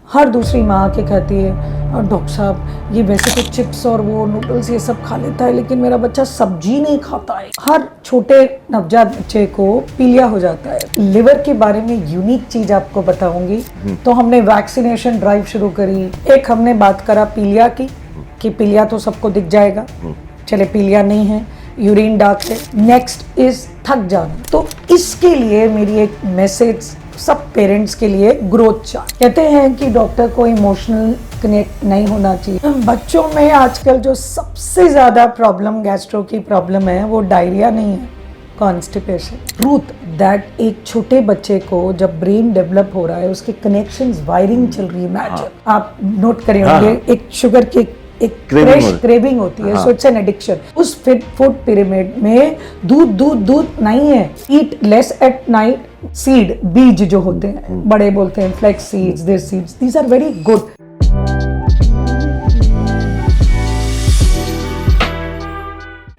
हर दूसरी माँ आके कहती है और डॉक्टर साहब ये वैसे तो चिप्स और वो नूडल्स ये सब खा लेता है लेकिन मेरा बच्चा सब्जी नहीं खाता है। हर छोटे नवजात बच्चे को पीलिया हो जाता है। लिवर के बारे में यूनिक चीज आपको बताऊंगी। तो हमने वैक्सीनेशन ड्राइव शुरू करी। एक हमने बात करा पीलिया की कि पीलिया तो सबको दिख जाएगा, चले पीलिया नहीं है, यूरिन डार्क है। नेक्स्ट इज थक जाना। तो इसके लिए मेरी एक मैसेज सब पेरेंट्स के लिए ग्रोथ चार्ट। कहते हैं कि डॉक्टर को इमोशनल कनेक्ट नहीं होना चाहिए। बच्चों में आजकल जो सबसे ज्यादा प्रॉब्लम गैस्ट्रो की प्रॉब्लम है वो डायरिया नहीं है, कॉन्स्टिपेशन। ट्रूथ दैट एक छोटे बच्चे को जब ब्रेन डेवलप हो रहा है उसके कनेक्शंस वायरिंग चल रही है। इमेजिन आप नोट करे होंगे एक शुगर की एक क्रेविंग होती है, सो इट्स एन एडिक्शन। उस फिट फूड पिरामिड में दूध दूध दूध नहीं है। Eat less at night. Seed बीज जो होते हैं, बड़े बोलते हैं flax seeds, this seeds, these are very good.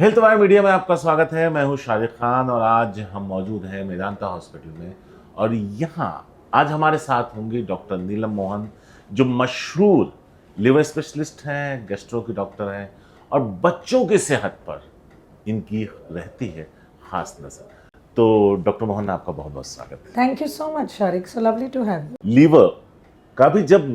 Health Wire Media में आपका स्वागत है। मैं हूं शारिक खान और आज हम मौजूद हैं मेदांता हॉस्पिटल में और यहाँ आज हमारे साथ होंगी डॉक्टर नीलम मोहन, जो मशहूर लिवर स्पेशलिस्ट हैं, गैस्ट्रो की डॉक्टर हैं और बच्चों की सेहत पर इनकी रहती है खास नजर। तो डॉक्टर मोहन, आपका बहुत बहुत स्वागत है। Thank you so much Shariq, so lovely to have you. Liver का भी जब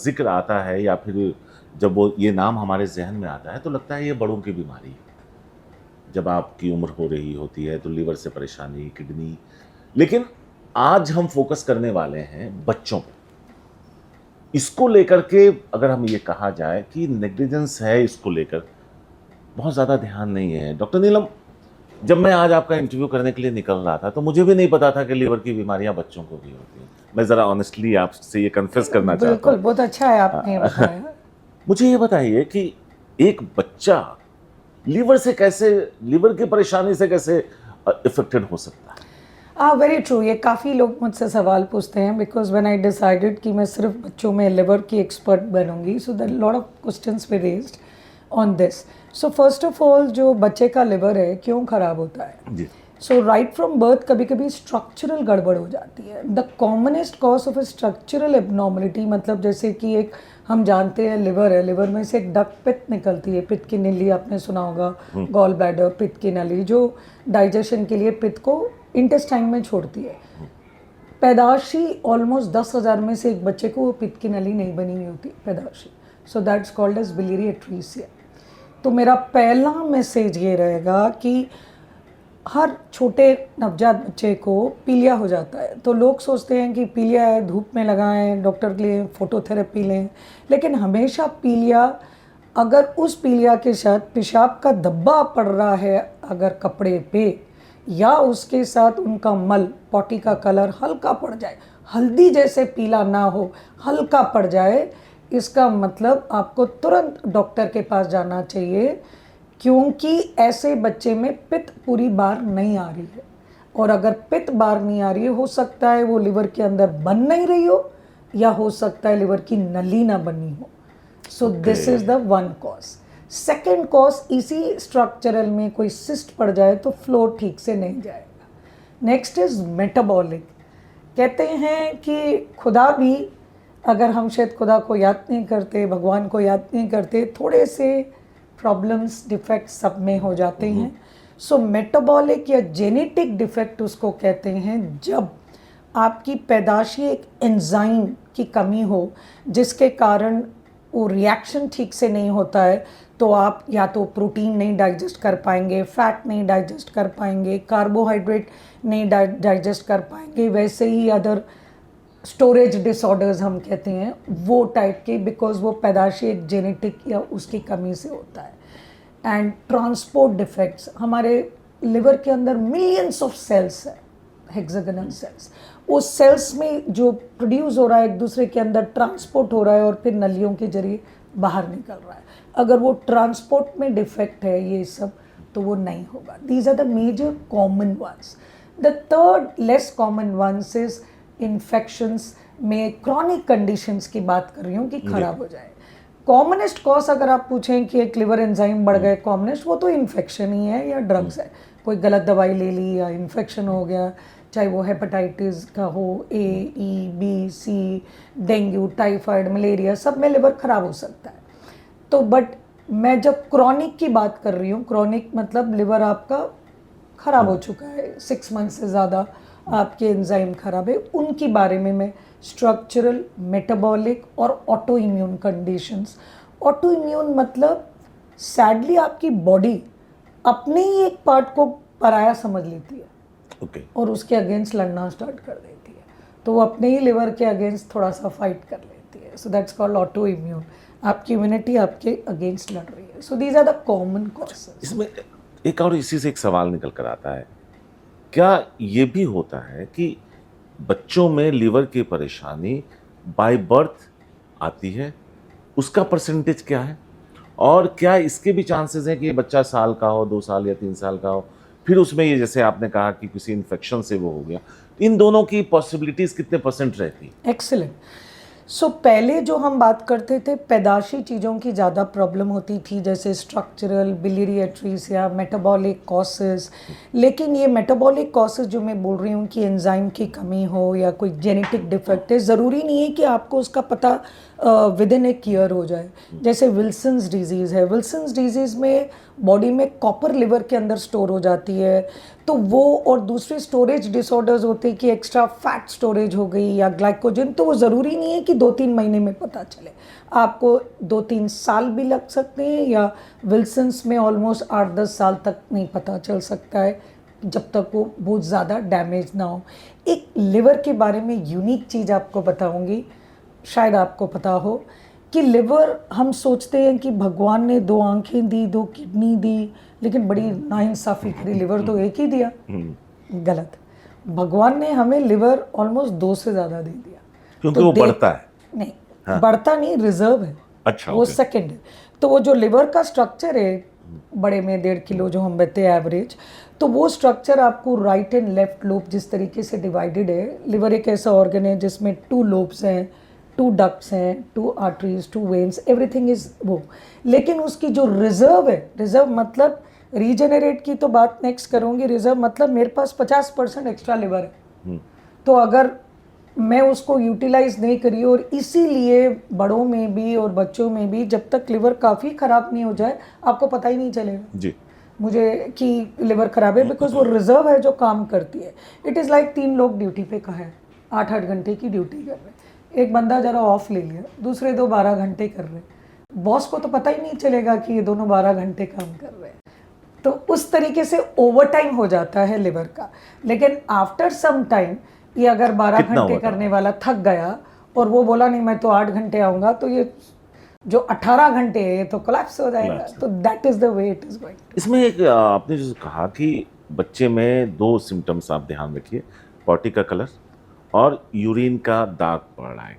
जिक्र आता है या फिर जब वो ये नाम हमारे जहन में आता है तो लगता है ये बड़ों की बीमारी है। जब आपकी उम्र हो रही होती है तो लीवर से परेशानी, किडनी, लेकिन आज हम फोकस करने वाले हैं बच्चों पर। इसको लेकर के अगर हम ये कहा जाए कि नेग्लिजेंस है, इसको लेकर बहुत ज़्यादा ध्यान नहीं है। डॉक्टर नीलम, जब मैं आज आपका इंटरव्यू करने के लिए निकल रहा था तो मुझे भी नहीं पता था कि लीवर की बीमारियां बच्चों को भी होती हैं। मैं ज़रा ऑनेस्टली आपसे ये कन्फेस करना चाहता हूँ। बिल्कुल, बहुत अच्छा है आपने बताया। मुझे ये बताइए कि एक बच्चा लीवर से कैसे, लीवर की परेशानी से कैसे इफेक्टेड हो सकता है? Very true. ये काफ़ी लोग मुझसे सवाल पूछते हैं बिकॉज व्हेन आई डिसाइडेड कि मैं सिर्फ बच्चों में लिवर की एक्सपर्ट बनूंगी, so that lot of questions were raised on this. So first of all, जो बच्चे का लिवर है क्यों खराब होता है? जी। सो राइट फ्रॉम बर्थ कभी कभी स्ट्रक्चरल गड़बड़ हो जाती है। The commonest cause of a structural abnormality, मतलब जैसे कि एक हम जानते हैं लिवर है, लिवर में से एक डक्ट पित्त निकलती है, पित्त की नली आपने सुना होगा, गॉल ब्लैडर, पित्त की नली, जो डाइजेशन के लिए पित्त को इंटेस्टाइन में छोड़ती है। पैदाशी ऑलमोस्ट 10,000 में से एक बच्चे को वो पित्त की नली नहीं बनी हुई होती पैदाशी। So that's called as biliary atresia. तो मेरा पहला मैसेज ये रहेगा कि हर छोटे नवजात बच्चे को पीलिया हो जाता है। तो लोग सोचते हैं कि पीलिया है, धूप में लगाएं, डॉक्टर के लिए फोटोथेरेपी लें, लेकिन हमेशा पीलिया, अगर उस पीलिया के साथ पेशाब का धब्बा पड़ रहा है अगर कपड़े पे, या उसके साथ उनका मल, पॉटी का कलर हल्का पड़ जाए, हल्दी जैसे पीला ना हो, हल्का पड़ जाए, इसका मतलब आपको तुरंत डॉक्टर के पास जाना चाहिए, क्योंकि ऐसे बच्चे में पित्त पूरी बार नहीं आ रही है। और अगर पित्त बार नहीं आ रही है, हो सकता है वो लिवर के अंदर बन नहीं रही हो, या हो सकता है लिवर की नली ना बनी हो। सो this is the one cause. Second cause, इसी स्ट्रक्चरल में कोई सिस्ट पड़ जाए तो फ्लो ठीक से नहीं जाएगा। Next is metabolic. कहते हैं कि खुदा भी, अगर हम शायद खुदा को याद नहीं करते, भगवान को याद नहीं करते, थोड़े से प्रॉब्लम्स, डिफेक्ट सब में हो जाते हैं। सो मेटाबॉलिक या जेनेटिक डिफेक्ट उसको कहते हैं, जब आपकी पैदाशी एक एंजाइम की कमी हो जिसके कारण वो रिएक्शन ठीक से नहीं होता है, तो आप या तो प्रोटीन नहीं डाइजेस्ट कर पाएंगे, फैट नहीं डाइजेस्ट कर पाएंगे, कार्बोहाइड्रेट नहीं डाइजेस्ट कर पाएंगे, वैसे ही अदर स्टोरेज डिसऑर्डर्स हम कहते हैं वो टाइप के, बिकॉज वो पैदाशी एक जेनेटिक या उसकी कमी से होता है। एंड ट्रांसपोर्ट डिफेक्ट्स, हमारे लिवर के अंदर मिलियंस ऑफ सेल्स है, हेक्सागोनल सेल्स, उस सेल्स में जो प्रोड्यूस हो रहा है एक दूसरे के अंदर ट्रांसपोर्ट हो रहा है और फिर नलियों के जरिए बाहर निकल रहा है। अगर वो ट्रांसपोर्ट में डिफेक्ट है ये सब, तो वो नहीं होगा। These are the major common ones. The third less common ones is infections में क्रॉनिक कंडीशंस की बात कर रही हूँ कि खराब हो जाए। कॉमनेस्ट कॉज अगर आप पूछें कि एक लिवर एंजाइम बढ़ गए, कॉमनेस्ट वो तो इन्फेक्शन ही है या ड्रग्स है। कोई गलत दवाई ले ली या इन्फेक्शन हो गया चाहे वो हेपेटाइटिस का हो, ए, ई, बी, सी, डेंगू, टाइफाइड, मलेरिया, सब में लिवर खराब हो सकता है। तो बट मैं जब क्रॉनिक की बात कर रही हूँ, क्रॉनिक मतलब लिवर आपका खराब हो चुका है, 6 मंथ से ज़्यादा आपके एंजाइम खराब है, उनकी बारे में मैं स्ट्रक्चरल, मेटाबॉलिक और auto immune conditions. Auto immune मतलब सैडली आपकी बॉडी अपने ही एक पार्ट को पराया समझ लेती है ओके। और उसके अगेंस्ट लड़ना स्टार्ट कर देती है, तो वो अपने ही लिवर के अगेंस्ट थोड़ा सा फाइट कर लेती है। So that's called auto immune. आपकी इम्यूनिटी आपके अगेंस्ट लड़ रही है। So these are the common causes. इसमें एक और इसी से एक सवाल निकल कर आता है, क्या ये भी होता है कि बच्चों में लिवर की परेशानी बाय बर्थ आती है, उसका परसेंटेज क्या है, और क्या इसके भी चांसेस हैं कि ये बच्चा साल का हो, 2 साल या 3 साल का हो, फिर उसमें ये जैसे आपने कहा कि किसी इन्फेक्शन से वो हो गया, इन दोनों की पॉसिबिलिटीज कितने परसेंट रहती है? एक्सीलेंट। सो पहले जो हम बात करते थे पैदाशी चीज़ों की ज़्यादा प्रॉब्लम होती थी, जैसे स्ट्रक्चरल, बिलियरी एट्रीसिया, मेटाबॉलिक कॉसेस। लेकिन ये मेटाबॉलिक कॉसेस जो मैं बोल रही हूँ कि एंजाइम की कमी हो या कोई जेनेटिक डिफेक्ट है, ज़रूरी नहीं है कि आपको उसका पता विद इन ए ईयर हो जाए। जैसे विल्सन्स डिजीज़ है, विल्सन्स डिजीज़ में बॉडी में कॉपर लिवर के अंदर स्टोर हो जाती है, तो वो और दूसरे स्टोरेज डिसऑर्डर्स होते हैं कि एक्स्ट्रा फैट स्टोरेज हो गई या ग्लाइकोजन, तो वो ज़रूरी नहीं है कि 2-3 महीने में पता चले, आपको 2-3 साल भी लग सकते हैं, या विल्सन्स में ऑलमोस्ट 8-10 साल तक नहीं पता चल सकता है जब तक वो बहुत ज़्यादा डैमेज ना हो। एक लिवर के बारे में यूनिक चीज़ आपको बताऊंगी, शायद आपको पता हो कि लिवर, हम सोचते हैं कि भगवान ने 2 आंखें दी, 2 किडनी दी, लेकिन बड़ी नाइंसाफ़ी करी, लिवर तो एक ही दिया। गलत। भगवान ने हमें लिवर ऑलमोस्ट 2 से ज़्यादा दे दिया, क्योंकि तो वो बढ़ता है। नहीं, हाँ। बढ़ता नहीं, रिजर्व है। अच्छा, वो ओके। सेकंड है। तो वो जो लिवर का स्ट्रक्चर है, बड़े में 1.5 किलो जो हम कहते हैं एवरेज, तो वो स्ट्रक्चर आपको राइट एंड लेफ्ट लोब जिस तरीके से डिवाइडेड है। लिवर एक ऐसा ऑर्गन है जिसमें 2 लोब्स हैं, 2 डक्ट्स हैं, 2 आर्टरीज, 2 वेन्स, एवरीथिंग इज वो। लेकिन उसकी जो रिजर्व है, रिजर्व मतलब रीजनरेट की तो बात नेक्स्ट करूँगी, रिजर्व मतलब मेरे पास 50% एक्स्ट्रा लिवर है, तो अगर मैं उसको यूटिलाइज नहीं करी, और इसीलिए बड़ों में भी और बच्चों में भी जब तक लिवर काफ़ी ख़राब नहीं हो जाए आपको पता ही नहीं चलेगा जी। मुझे कि लिवर ख़राब है, बिकॉज वो रिजर्व है जो काम करती है। इट इज़ लाइक 3 लोग ड्यूटी पे का है, 8-8 घंटे की ड्यूटी कर रहे हैं, एक बंदा ज़रा ऑफ ले लिया, दूसरे 2 12 घंटे कर रहे हैं, बॉस को तो पता ही नहीं चलेगा कि ये दोनों 12 घंटे काम कर रहे हैं। तो उस तरीके से ओवर टाइम हो जाता है लिवर का। लेकिन आफ्टर सम टाइम ये अगर 12 घंटे करने वाला थक गया और वो बोला नहीं मैं तो 8 घंटे आऊँगा, तो ये जो 18 घंटे है ये तो कोलैप्स हो जाएगा। तो that is the way it is going. इसमें एक आपने जो कहा कि बच्चे में 2 सिम्टम्स आप ध्यान रखिए, पॉटी का कलर और यूरिन का दाग पड़ रहा है,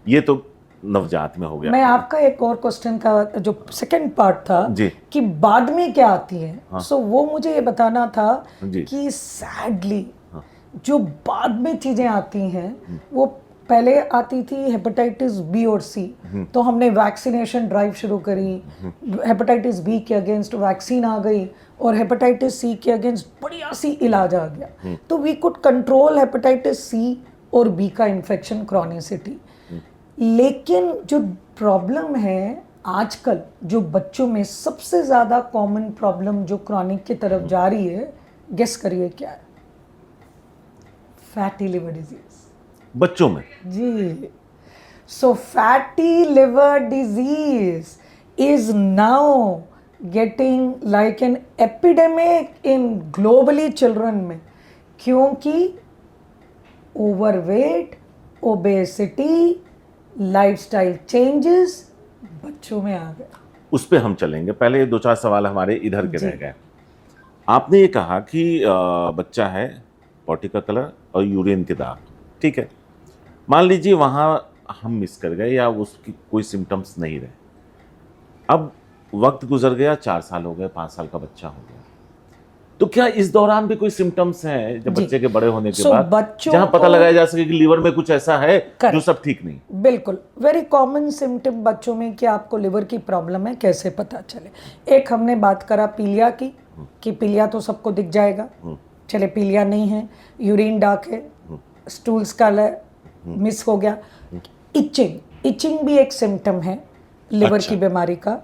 ये तो नवजात में हो गया। मैं आपका एक और क्वेश्चन का जो सेकंड पार्ट था जी। कि बाद में क्या आती है, हाँ। सो वो मुझे ये बताना था जी। कि सैडली जो बाद में चीज़ें आती हैं वो पहले आती थी हेपेटाइटिस बी और सी, तो हमने वैक्सीनेशन ड्राइव शुरू करी, हेपेटाइटिस बी के अगेंस्ट वैक्सीन आ गई और हेपेटाइटिस सी के अगेंस्ट बढ़िया सी इलाज आ गया, तो we could control hepatitis C और बी का इन्फेक्शन क्रॉनिसिटी। लेकिन जो प्रॉब्लम है आजकल जो बच्चों में सबसे ज़्यादा कॉमन प्रॉब्लम जो क्रॉनिक की तरफ जा रही है, गेस करिए क्या है? फैटी लिवर डिजीज बच्चों में। जी। So fatty liver disease is now getting like an epidemic in globally children में, क्योंकि ओवरवेट, ओबेसिटी, लाइफस्टाइल चेंजेस बच्चों में आ गए। उस पे हम चलेंगे, पहले 2-4 सवाल हमारे इधर के रह गए। आपने ये कहा कि बच्चा है, पॉटी का कलर और यूरिन के दाग, ठीक है, मान लीजिए वहाँ हम मिस कर गए या उसकी कोई सिम्टम्स नहीं रहे, अब वक्त गुजर गया, 4 साल हो गए, 5 साल का बच्चा हो गया, तो क्या इस दौरान भी कोई सिम्टम्स हैं जब बच्चे के बड़े होने के बाद जहाँ पता लगाया जा सके कि लीवर में कुछ ऐसा है जो सब ठीक नहीं? बिल्कुल, वेरी कॉमन सिम्टम बच्चों में कि आपको लिवर की प्रॉब्लम है, कैसे पता चले? एक हमने बात करा पीलिया की, कि पीलिया तो सबको दिख जाएगा, चले पीलिया नहीं है, यूरिन डार्क है, स्टूल्स कलर मिस हो गया, इचिंग भी एक सिम्टम है लिवर अच्छा। की बीमारी का।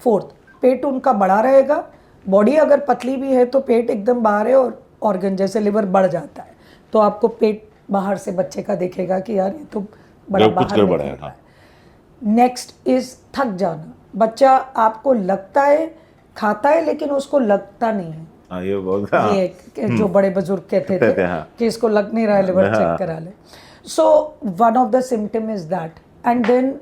फोर्थ, पेट उनका बड़ा रहेगा, बॉडी अगर पतली भी है तो पेट एकदम बाहर है, और ऑर्गन जैसे लिवर बढ़ जाता है तो आपको पेट बाहर से बच्चे का दिखेगा कि यार ये तो बड़ा कुछ बाहर गड़बड़ है, निकल रहा हाँ। है। नेक्स्ट इज थक जाना, बच्चा आपको लगता है खाता है लेकिन उसको लगता नहीं है। हाँ, ये बहुत, हाँ। ये जो बड़े बुजुर्ग कहते कहते थे हैं, हाँ। कि इसको लग नहीं रहा है, लिवर हाँ। चेक करा ले। So one of the symptom is that, and then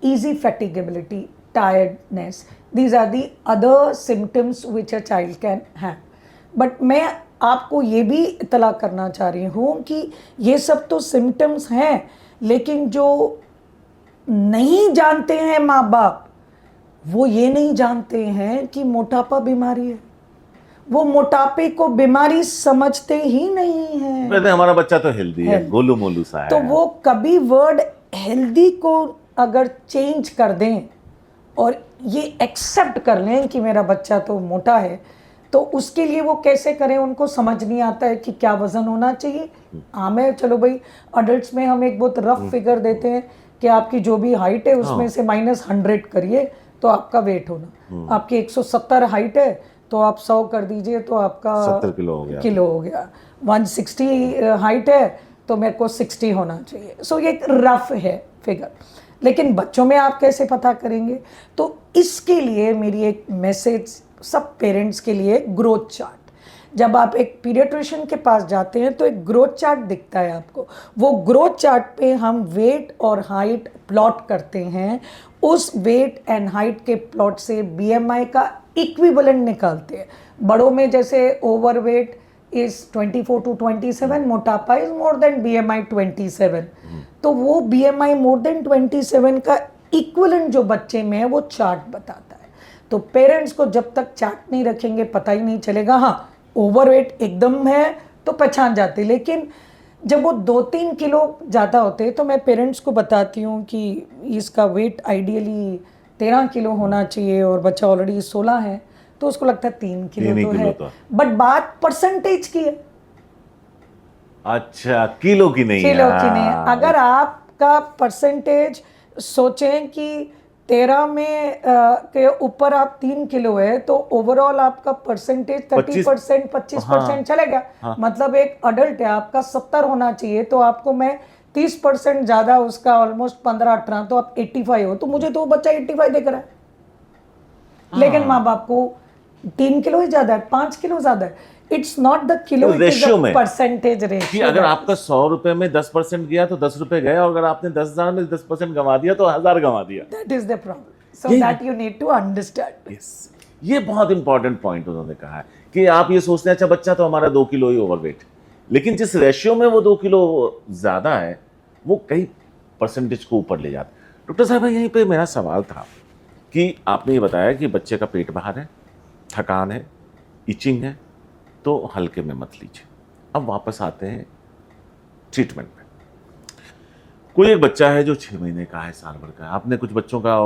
easy fatigability, tiredness. These are the other symptoms which a child can have. But मैं आपको ये भी इतला करना चाह रही हूँ कि ये सब तो सिम्टम्स हैं, लेकिन जो नहीं जानते हैं माँ बाप, वो ये नहीं जानते हैं कि मोटापा बीमारी है। वो मोटापे को बीमारी समझते ही नहीं है। कहते हैं हमारा बच्चा तो हेल्दी है, गोलू मोलू सा है। तो वो कभी वर्ड हेल्दी को अगर चेंज कर दें और ये एक्सेप्ट कर लें कि मेरा बच्चा तो मोटा है, तो उसके लिए वो कैसे करें, उनको समझ नहीं आता है कि क्या वजन होना चाहिए। हमें चलो भाई अडल्ट्स में हम एक बहुत रफ फिगर देते हैं कि आपकी जो भी हाइट है उसमें से -100 करिए तो आपका वेट होना। आपकी 170 हाइट है तो आप 100 कर दीजिए तो आपका 70 किलो हो गया। 160 हाइट है तो मेरे को 60 होना चाहिए। सो ये एक रफ है फिगर, लेकिन बच्चों में आप कैसे पता करेंगे? तो इसके लिए मेरी एक मैसेज सब पेरेंट्स के लिए, ग्रोथ चार्ट। जब आप एक पीडियाट्रिशियन के पास जाते हैं तो एक ग्रोथ चार्ट दिखता है आपको। वो ग्रोथ चार्ट पे हम वेट और हाइट प्लॉट करते हैं। उस वेट एंड हाइट के प्लॉट से बीएमआई का इक्विवेलेंट निकालते हैं। बड़ों में जैसे ओवरवेट is 24 to 27, मोटापा is more than BMI 27। तो वो BMI more than 27 का इक्विवेलेंट जो बच्चे में है वो चार्ट बताता है। तो पेरेंट्स को जब तक चार्ट नहीं रखेंगे पता ही नहीं चलेगा। हाँ, ओवरवेट एकदम है तो पहचान जाते, लेकिन जब वो 2-3 किलो ज़्यादा होते हैं तो मैं पेरेंट्स को बताती हूँ कि इसका वेट आइडियली 13 किलो होना चाहिए और बच्चा ऑलरेडी 16 है, तो उसको लगता है 3 किलो तो है, बट बात परसेंटेज की है। अच्छा, किलो की नहीं है। किलो की नहीं है। अगर आपका परसेंटेज सोचें कि 13 में के ऊपर आप 3 किलो है तो ओवरऑल आपका परसेंटेज 30%, 25% चलेगा। हाँ। मतलब एक अडल्ट है आपका 70 होना चाहिए, तो आपको मैं 30% ज़्यादा उसका ऑलमोस्ट 15-18, तो आप 85 हो, तो मुझे तो वो बच्चा 85 दिख रहा है। लेकिन माँ बाप को 3 किलो ही ज़्यादा है, 5 किलो ज़्यादा है। It's not the kilo, ratio में परसेंटेज कि रेशियो। अगर आपका 100 रुपए में 10% गया तो 10 रुपए गए, और अगर आपने 10,000 में 10% गंवा दिया तो 1000 गंवा दिया। That is the problem. So that you need to understand. Yes. ये बहुत इंपॉर्टेंट पॉइंट उन्होंने कहा है कि आप ये सोचते हैं अच्छा बच्चा तो हमारा 2 किलो ही ओवरवेट, लेकिन जिस रेशियो में वो 2 किलो ज्यादा है वो कई परसेंटेज को ऊपर ले जाता है। डॉक्टर साहब, यहीं पे मेरा सवाल था कि आपने ये बताया कि बच्चे का पेट बाहर है, थकान है, इचिंग है, तो हल्के में मत लीजिए। अब वापस आते हैं ट्रीटमेंट पे। कोई एक बच्चा है जो 6 महीने का है, साल भर का है, आपने कुछ बच्चों का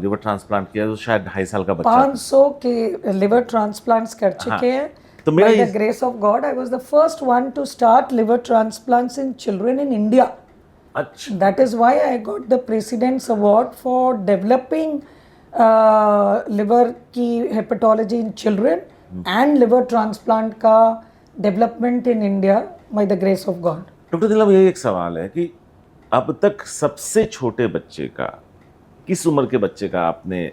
लिवर ट्रांसप्लांट किया तो शायद 2.5 साल का बच्चा 500 के लिवर ट्रांसप्लांट्स कर चुके हैं। तो मेरा By the grace of God, I was the first one to start liver transplants in children in India. अच्छा, That is why I got the President's Award for developing liver की hepatology in children and liver transplant का development in India by the grace of God. Doctor दिलम, यही एक सवाल है कि अब तक सबसे छोटे बच्चे का, किस उम्र के बच्चे का आपने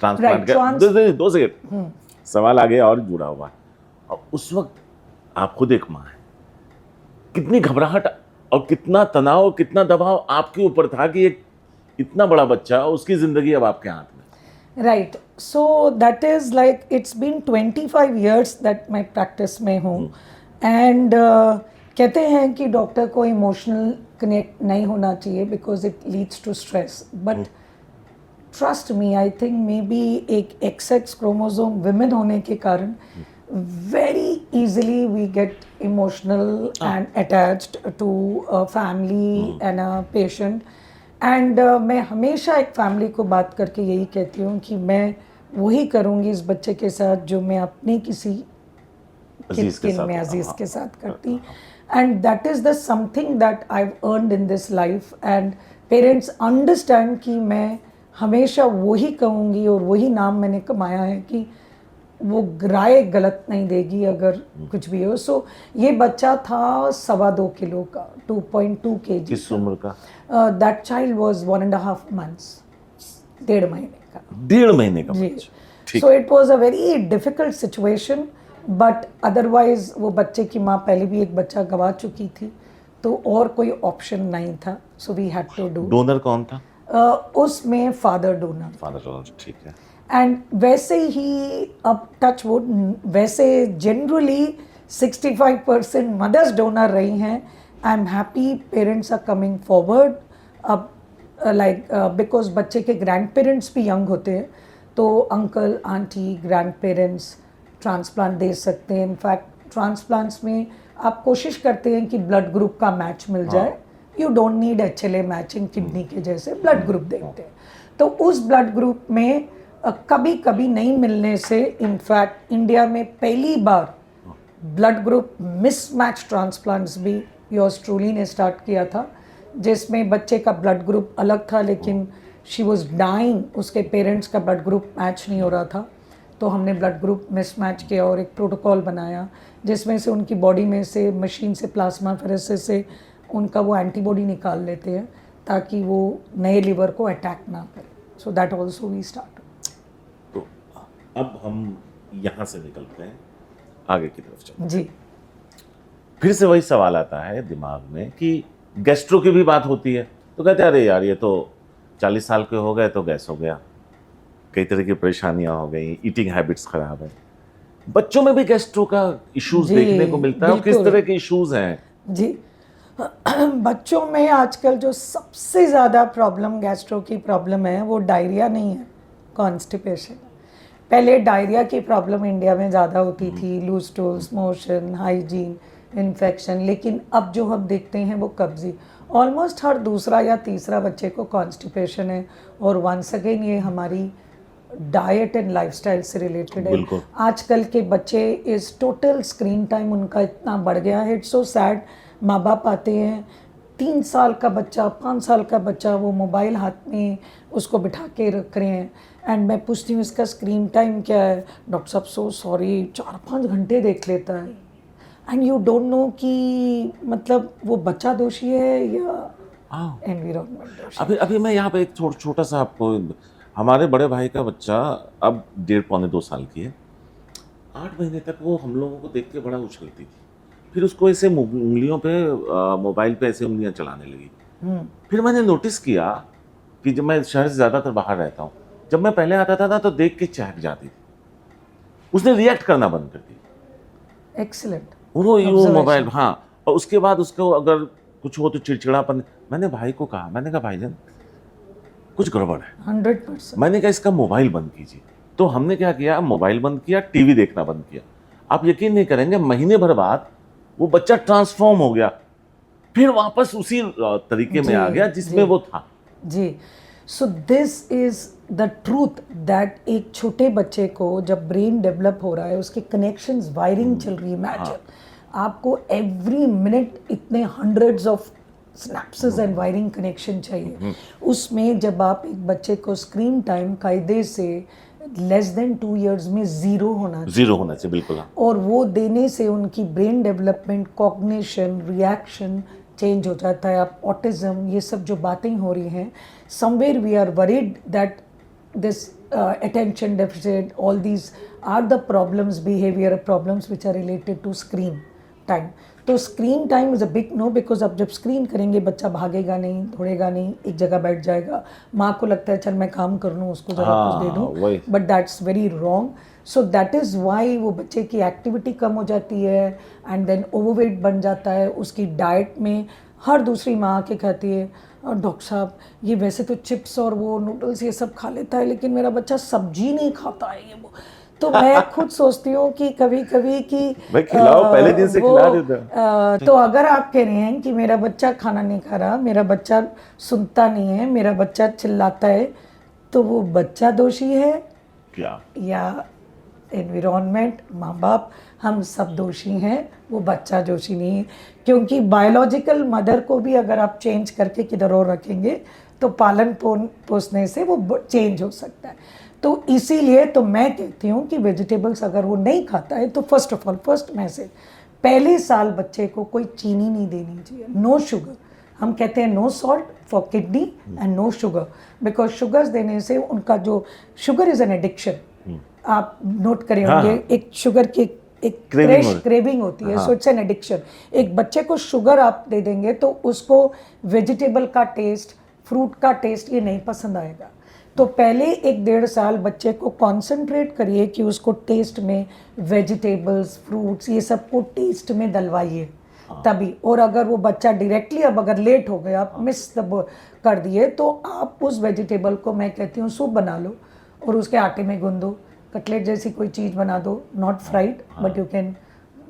ट्रांसप्लांट किया? 2 सेकंड, सवाल आगे और जुड़ा हुआ है। और उस वक्त आप खुद एक माँ है, कितनी घबराहट और कितना तनाव, कितना दबाव आपके ऊपर था कि एक इतना बड़ा बच्चा, उसकी जिंदगी अब आपके हाथ में। Right. So that is like it's been 25 years that मैं practice में हूँ, and कहते हैं कि डॉक्टर को इमोशनल कनेक्ट नहीं होना चाहिए because it leads to stress. But trust me, I think maybe एक XX chromosome women होने के कारण very easily we get emotional and attached to a family and a patient. And मैं हमेशा एक फैमिली को बात करके यही कहती हूँ कि मैं वही करूँगी इस बच्चे के साथ जो मैं अपने किसी अजीज के किन साथ, में अजीज हाँ, के साथ करती. And that is the something that I have earned in this life. And parents understand कि मैं हमेशा वही कहूँगी और वही नाम मैंने कमाया है कि वो राय गलत नहीं देगी अगर कुछ भी हो. सो ये बच्चा था 2.25 किलो का, 2.2 kg. किस उम्र का? दैट चाइल्ड वाज 1.5 months, 1.5 महीने का. 1.5 महीने का जी. बच्चा. ठीक. So it was a very difficult situation, but otherwise वो बच्चे की माँ पहले भी एक बच्चा गंवा चुकी थी, तो और कोई ऑप्शन नहीं था. So we had to do. Donor कौन था? उसमें फादर डोनर. फादर डोनर, ठीक है. एंड वैसे ही अब टच वुड, वैसे जनरली 65% मदर्स डोनर रही हैं. I am happy parents are coming forward. अब लाइक बिकॉज बच्चे के ग्रैंड पेरेंट्स भी यंग होते हैं, तो uncle aunty grandparents transplant दे सकते हैं. इनफैक्ट ट्रांसप्लांट्स में आप कोशिश करते हैं कि ब्लड ग्रुप का मैच मिल जाए. You don't need HLA matching kidney के जैसे, ब्लड ग्रुप देखते हैं. तो उस ब्लड ग्रुप में कभी कभी नहीं मिलने से इनफैक्ट इंडिया में पहली बार ब्लड ग्रुप मिसमैच ट्रांसप्लांट्स भी योर्स ट्रूली ने स्टार्ट किया था, जिसमें बच्चे का ब्लड ग्रुप अलग था लेकिन शी वाज डाइंग, उसके पेरेंट्स का ब्लड ग्रुप मैच नहीं हो रहा था. तो हमने ब्लड ग्रुप मिसमैच किया और एक प्रोटोकॉल बनाया जिसमें से उनकी बॉडी में से मशीन से प्लाज्माफेरेसिस से उनका वो एंटीबॉडी निकाल लेते हैं ताकि वो नए लिवर को अटैक ना करे. So that also we start. तो अब हम यहाँ से निकलते हैं आगे की तरफ चलते हैं. जी. फिर से वही सवाल आता है दिमाग में कि गैस्ट्रो की भी बात होती है, तो कहते हैं अरे यार ये तो 40 साल के हो गए तो गैस हो गया, कई तरह की परेशानियां हो गई, ईटिंग हैबिट्स खराब है. बच्चों में भी गैस्ट्रो का इश्यूज जी, देखने को मिलता है, और किस बिल्कुल. तरह के इश्यूज हैं? जी. बच्चों में आजकल जो सबसे ज़्यादा प्रॉब्लम गैस्ट्रो की प्रॉब्लम है वो डायरिया नहीं है, कॉन्स्टिपेशन. पहले डायरिया की प्रॉब्लम इंडिया में ज़्यादा होती थी, loose stools, motion, hygiene, infection. लेकिन अब जो हम देखते हैं वो कब्जी. ऑलमोस्ट हर दूसरा या तीसरा बच्चे को कॉन्स्टिपेशन है. और वंस अगेन ये हमारी डाइट एंड लाइफस्टाइल से रिलेटेड है. बिल्कुल. आजकल के बच्चे इस टोटल स्क्रीन टाइम उनका इतना बढ़ गया है. It's so sad. माँ बाप आते हैं, 3 साल का बच्चा, 5 साल का बच्चा, वो मोबाइल हाथ में उसको बिठा के रख रहे हैं. एंड मैं पूछती हूँ इसका स्क्रीन टाइम क्या है? डॉक्टर साहब सो सॉरी 4-5 घंटे देख लेता है. एंड यू डोंट नो कि मतलब वो बच्चा दोषी है या एनवायरनमेंट दोषी. अभी मैं यहाँ पे एक छोटा सा आपको, हमारे बड़े भाई का बच्चा अब 1.5-2 साल की है. 8 महीने तक वो हम लोगों को देख के बड़ा उछलती थी. फिर उसको ऐसे उंगलियों पे, मोबाइल पे ऐसे उंगलियां चलाने लगी. फिर मैंने नोटिस किया कि जब मैं शहर से ज़्यादातर बाहर रहता हूँ, जब मैं पहले आता था ना तो देख के चहक जाती थी. उसने रिएक्ट करना बंद कर दिया. एक्सीलेंट. वो मोबाइल, हाँ. और उसके बाद उसको अगर कुछ हो तो चिड़चिड़ापन. मैंने भाई को कहा, मैंने कहा भाईजान कुछ गड़बड़ है. 100%. मैंने कहा इसका मोबाइल बंद कीजिए. तो हमने क्या किया, मोबाइल बंद किया, टीवी देखना बंद किया. आप यकीन नहीं करेंगे, महीने भर बाद वो बच्चा ट्रांसफॉर्म हो गया, फिर वापस उसी तरीके में आ गया जिसमें वो था. जी. So this is the truth that एक छोटे बच्चे को जब ब्रेन डेवलप हो रहा है, उसके कनेक्शंस, वायरिंग चल रही है. मैजिक. आपको एवरी मिनट इतने hundreds of synapses and wiring connection चाहिए. उसमें जब आप एक बच्चे को स्क्रीन टाइम कायदे से लेस देन 2 years में ज़ीरो होना चाहिए. बिल्कुल. और वो देने से उनकी brain development, cognition, reaction change हो जाता है. आप ऑटिज्म, ये सब जो बातें हो रही हैं, somewhere we are worried that this attention deficit, all these are the problems, behavioral problems which are related to screen time. तो screen time is a big no, because अब जब स्क्रीन करेंगे बच्चा भागेगा नहीं, दौड़ेगा नहीं, एक जगह बैठ जाएगा. माँ को लगता है चल मैं काम कर लूँ, उसको ज़रा कुछ दे दूँ, but that's very wrong. So that is why वो बच्चे की एक्टिविटी कम हो जाती है एंड देन ओवरवेट बन जाता है. उसकी डाइट में हर दूसरी माँ आके कहती है डॉक्टर साहब ये वैसे तो चिप्स और वो नूडल्स ये सब खा लेता है लेकिन मेरा बच्चा सब्जी नहीं खाता है, ये वो. तो मैं खुद सोचती हूँ कि कभी कभी कि भाई खिलाओ, पहले दिन से खिला देते. तो अगर आप कह रहे हैं कि मेरा बच्चा खाना नहीं खा रहा, मेरा बच्चा सुनता नहीं है, मेरा बच्चा चिल्लाता है, तो वो बच्चा दोषी है क्या या एनवायरनमेंट, माँ बाप, हम सब दोषी हैं, वो बच्चा दोषी नहीं है। क्योंकि बायोलॉजिकल मदर को भी अगर आप चेंज करके किधर और रखेंगे तो पालन पोसने से वो चेंज हो सकता है। तो इसीलिए तो मैं कहती हूँ कि वेजिटेबल्स अगर वो नहीं खाता है तो फर्स्ट मैसेज, पहले साल बच्चे को कोई चीनी नहीं देनी चाहिए, नो शुगर। हम कहते हैं no salt for kidney and no sugar, because sugars देने से उनका जो शुगर इज एन एडिक्शन। आप नोट करें होंगे, एक शुगर की एक क्रेविंग होती है, सो इट्स एन एडिक्शन। एक बच्चे को शुगर आप दे देंगे तो उसको वेजिटेबल का टेस्ट, फ्रूट का टेस्ट ये नहीं पसंद आएगा। तो पहले 1-1.5 साल बच्चे को कॉन्सेंट्रेट करिए कि उसको टेस्ट में वेजिटेबल्स, फ्रूट्स, ये सब को टेस्ट में डलवाइए तभी। और अगर वो बच्चा डायरेक्टली, अब अगर लेट हो गया, आप मिस कर दिए, तो आप उस वेजिटेबल को, मैं कहती हूँ सूप बना लो और उसके आटे में गूंद दो, कटलेट जैसी कोई चीज़ बना दो, not fried but you can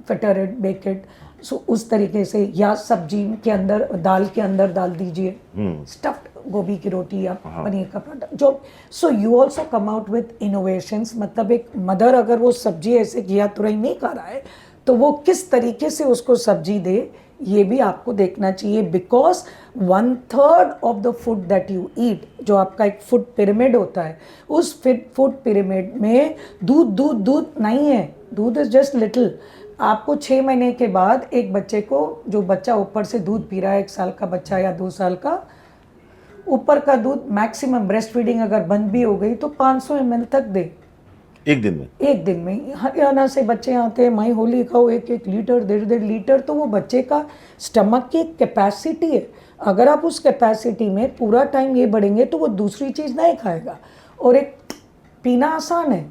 fitter it, bake it. So उस तरीके से, या सब्जी के अंदर, दाल के अंदर डाल दीजिए, स्टफ्ड गोभी की रोटी या पनीर का पराठा, जो। So you also come out with innovations. मतलब एक मदर अगर वो सब्जी ऐसे घिया तुरई नहीं खा रहा है तो वो किस तरीके से उसको सब्जी दे, ये भी आपको देखना चाहिए। Because 1/3 of the food that you eat, जो आपका एक फूड पिरामिड होता है, उस फूड पिरामिड में दूध नहीं है। दूध इज जस्ट लिटिल। आपको 6 महीने के बाद एक बच्चे को, जो बच्चा ऊपर से दूध पी रहा है, 1 साल का बच्चा या 2 साल का, ऊपर का दूध मैक्सिमम, ब्रेस्ट फीडिंग अगर बंद भी हो गई तो 500 ml तक दे एक दिन में। हरियाणा से बच्चे आते हैं, माई होली खाओ 1-1 लीटर, 1.5 लीटर। तो वो बच्चे का स्टमक की कैपेसिटी है। अगर आप उस कैपेसिटी में पूरा टाइम ये बढ़ेंगे तो वो दूसरी चीज़ नहीं खाएगा। और एक पीना आसान है,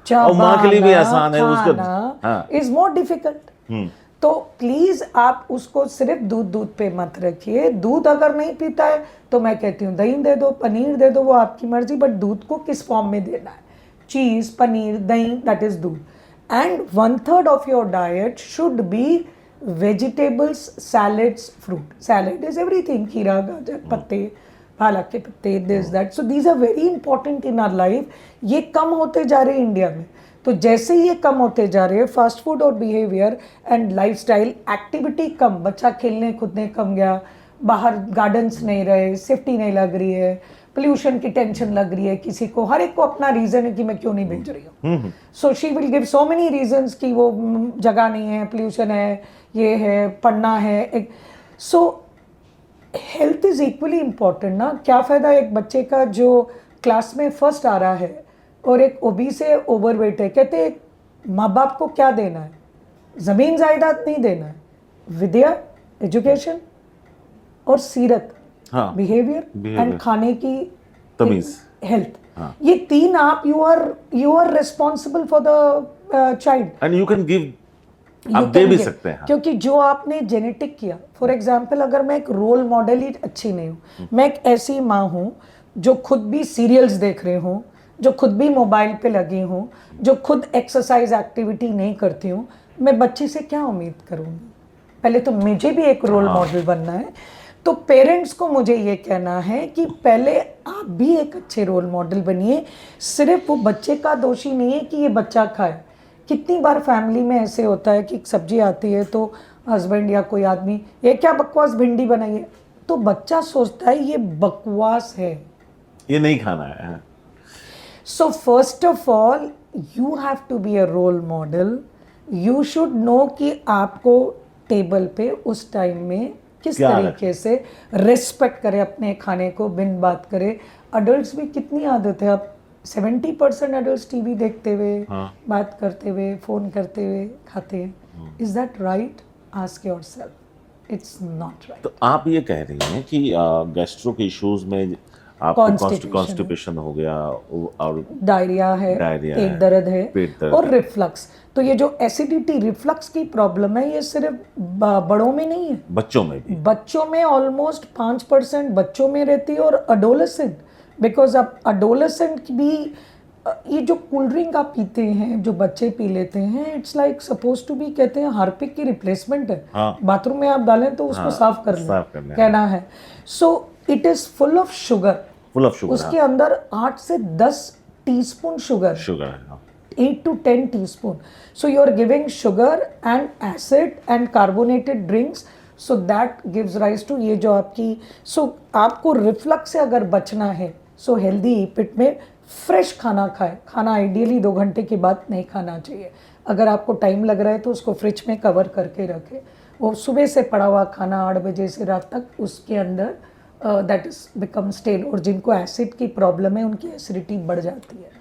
और माँ के लिए भी आसान है, उसका इज मोर डिफिकल्ट। तो प्लीज़ आप उसको सिर्फ दूध पे मत रखिए। दूध अगर नहीं पीता है तो मैं कहती हूँ दही दे दो, पनीर दे दो, वो आपकी मर्जी, बट दूध को किस फॉर्म में देना है? चीज़, पनीर, दही, दैट इज दूध। And 1/3 of your diet should be vegetables, salads, fruit. Salad is everything, खीरा, गाजर, पत्ते, पालक के पत्ते, this that. So these are very important in our life. ये कम होते जा रहे हैं इंडिया में। तो जैसे ये कम होते जा रहे हैं, फास्ट फूड और बिहेवियर एंड लाइफस्टाइल, एक्टिविटी कम, बच्चा खेलने कूदने कम गया, बाहर गार्डन्स नहीं रहे, सेफ्टी नहीं लग रही है, पोल्यूशन की टेंशन लग रही है किसी को, हर एक को अपना रीज़न है कि मैं क्यों नहीं भेज रही हूँ। So she will give so many reasons कि वो जगह नहीं है, पोल्यूशन है, ये है, पढ़ना है। सो हेल्थ इज़ इक्वली इम्पॉर्टेंट ना। क्या फ़ायदा एक बच्चे का जो क्लास में फर्स्ट आ रहा है और एक ओबीस है, ओवरवेट है। कहते हैं माँ बाप को क्या देना है? ज़मीन जायदाद नहीं देना है, विद्या, एजुकेशन और सीरत, बिहेवियर एंड खाने की तमीज, हेल्थ। ये 3 आप you are responsible for the child and you can give, आप दे भी सकते हैं। क्योंकि जो आपने जेनेटिक किया, फॉर एग्जाम्पल अगर मैं एक रोल मॉडल ही अच्छी नहीं हूँ, मैं एक ऐसी माँ हूँ जो खुद भी सीरियल्स देख रही हूँ, जो खुद भी मोबाइल पे लगी हूँ, जो खुद एक्सरसाइज एक्टिविटी नहीं करती हूँ, मैं बच्चे से क्या उम्मीद करूँगी? पहले तो मुझे भी एक रोल मॉडल बनना है। तो पेरेंट्स को मुझे ये कहना है कि पहले आप भी एक अच्छे रोल मॉडल बनिए। सिर्फ वो बच्चे का दोषी नहीं है कि ये बच्चा खाए। कितनी बार फैमिली में ऐसे होता है कि सब्जी आती है तो हस्बैंड या कोई आदमी, ये क्या बकवास भिंडी बनाई है, तो बच्चा सोचता है ये बकवास है, ये नहीं खाना है। So first of all you have to be a role model. You should know कि आपको टेबल पे उस टाइम में किस तरीके से रिस्पेक्ट करे अपने खाने को, बिन बात करे। अडल्ट्स भी कितनी आदत है, अब 70% अडल्ट्स टीवी देखते हुए, बात करते हुए, फ़ोन करते हुए खाते हैं। Is that right? Ask yourself, it's not right. तो आप ये कह रही हैं कि गैस्ट्रो के इश्यूज में आपको कॉन्स्टिपेशन हो गया और डायरिया है, पेट दर्द है, और रिफ्लक्स। तो ये जो एसिडिटी रिफ्लक्स की प्रॉब्लम है, ये सिर्फ बड़ों में नहीं है, बच्चों में भी। बच्चों में ऑलमोस्ट 5% बच्चों में रहती है, और अडोलेसेंट, बिकॉज अब अडोलेसेंट भी ये जो कोल्ड ड्रिंक आप पीते हैं, जो बच्चे पी लेते हैं, it's like suppose to be, कहते हैं हार्पिक की रिप्लेसमेंट है। बाथरूम में आप डालें तो उसको साफ कर लें, कहना है। So it is full of sugar. उसके अंदर 8 से 10 टीस्पून शुगर है। 8 to 10 teaspoon. So you are giving sugar and acid and carbonated drinks, so that gives rise to ये जो आपकी, so आपको रिफ्लक्स से अगर बचना है, so healthy eat it में फ्रेश खाना खाए. खाना आइडियली 2 घंटे के बाद नहीं खाना चाहिए. अगर आपको टाइम लग रहा है तो उसको फ्रिज में कवर करके रखें. वो सुबह से पड़ा हुआ खाना 8 बजे से रात तक उसके अंदर दैट इज बिकम स्टेल, और जिनको एसिड की प्रॉब्लम है उनकी एसिडिटी बढ़ जाती है.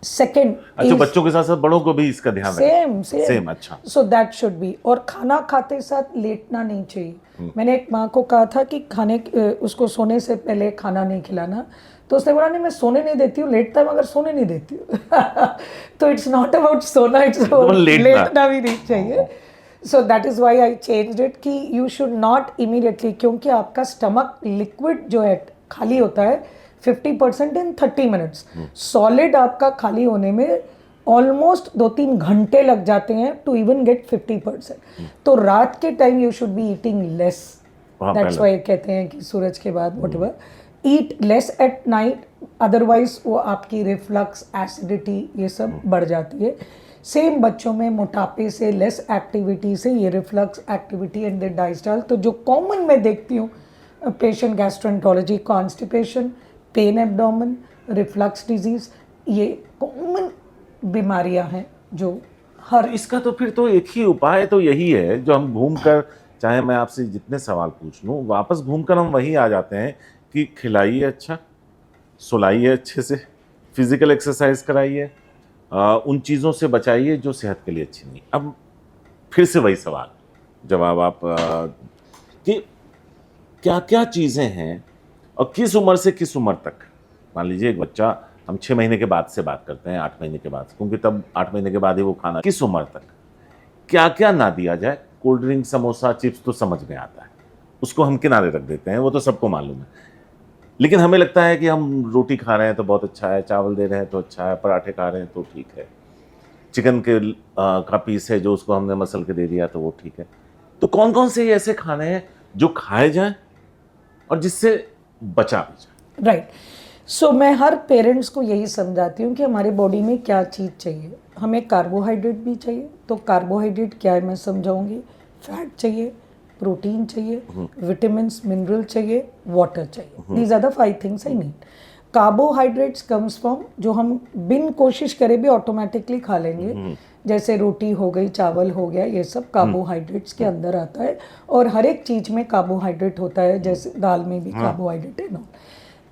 सेकेंड, अच्छा, बच्चों के साथ साथ बड़ों को भी इसका ध्यान रखें. सेम. अच्छा, सो दैट शुड बी. और खाना खाते साथ लेटना नहीं चाहिए. मैंने एक माँ को कहा था कि उसको सोने से पहले खाना नहीं खिलाना, तो उसने बोला नहीं मैं सोने नहीं देती हूँ, लेटता है मगर सोने नहीं देती हूँ. तो इट्स नॉट अबाउट सोना, इट्स अबाउट लेटना भी नहीं चाहिए. So that is why I changed it कि यू शुड नॉट इमीडिएटली, क्योंकि आपका स्टमक लिक्विड जो है खाली होता है 50% इन 30 मिनट्स. सॉलिड आपका खाली होने में ऑलमोस्ट 2-3 घंटे लग जाते हैं टू इवन गेट 50%. तो रात के time you should be eating less. That's why कहते हैं कि सूरज के बाद whatever, eat less at night, otherwise वो आपकी रिफ्लक्स, एसिडिटी ये सब बढ़ जाती है. सेम बच्चों में मोटापे से, लेस एक्टिविटी से ये रिफ्लक्स एक्टिविटी एंड द डाइस्टाल. तो जो कॉमन मैं देखती हूँ patient gastroenterology, constipation, pen abdomen, reflux disease, ये कॉमन बीमारियां हैं जो हर. इसका तो फिर तो एक ही उपाय तो यही है जो हम घूम कर, चाहे मैं आपसे जितने सवाल पूछ लूँ, वापस घूमकर हम वही आ जाते हैं कि खिलाइए अच्छा, सुलाइए अच्छे से, फिजिकल एक्सरसाइज कराइए, उन चीज़ों से बचाइए जो सेहत के लिए अच्छी नहीं. अब फिर से वही सवाल, जवाब आप कि क्या क्या चीज़ें हैं और किस उम्र से किस उम्र तक. मान लीजिए एक बच्चा, हम 6 महीने के बाद से बात करते हैं, 8 महीने के बाद, क्योंकि तब 8 महीने के बाद ही वो खाना. किस उम्र तक क्या क्या ना दिया जाए. कोल्ड ड्रिंक, समोसा, चिप्स तो समझ में आता है, उसको हम किनारे रख देते हैं, वो तो सबको मालूम है. लेकिन हमें लगता है कि हम रोटी खा रहे हैं तो बहुत अच्छा है, चावल दे रहे हैं तो अच्छा है, पराठे खा रहे हैं तो ठीक है, चिकन के का पीस है जो उसको हमने मसल के दे दिया तो वो ठीक है. तो कौन कौन से ऐसे खाने हैं जो खाए जाएं और जिससे बचा भी जाए. राइट. सो मैं हर पेरेंट्स को यही समझाती हूँ कि हमारे बॉडी में क्या चीज़ चाहिए. हमें कार्बोहाइड्रेट भी चाहिए, तो कार्बोहाइड्रेट क्या है मैं समझाऊंगी. फैट चाहिए, प्रोटीन चाहिए, विटामिन्स, मिनरल चाहिए, वाटर चाहिए. These are the 5 things I need. Carbohydrates comes from जो हम बिन कोशिश करे भी ऑटोमेटिकली खा लेंगे, जैसे रोटी हो गई, चावल हो गया, ये सब कार्बोहाइड्रेट्स के अंदर आता है. और हर एक चीज़ में कार्बोहाइड्रेट होता है, जैसे दाल में भी कार्बोहाइड्रेट है ना.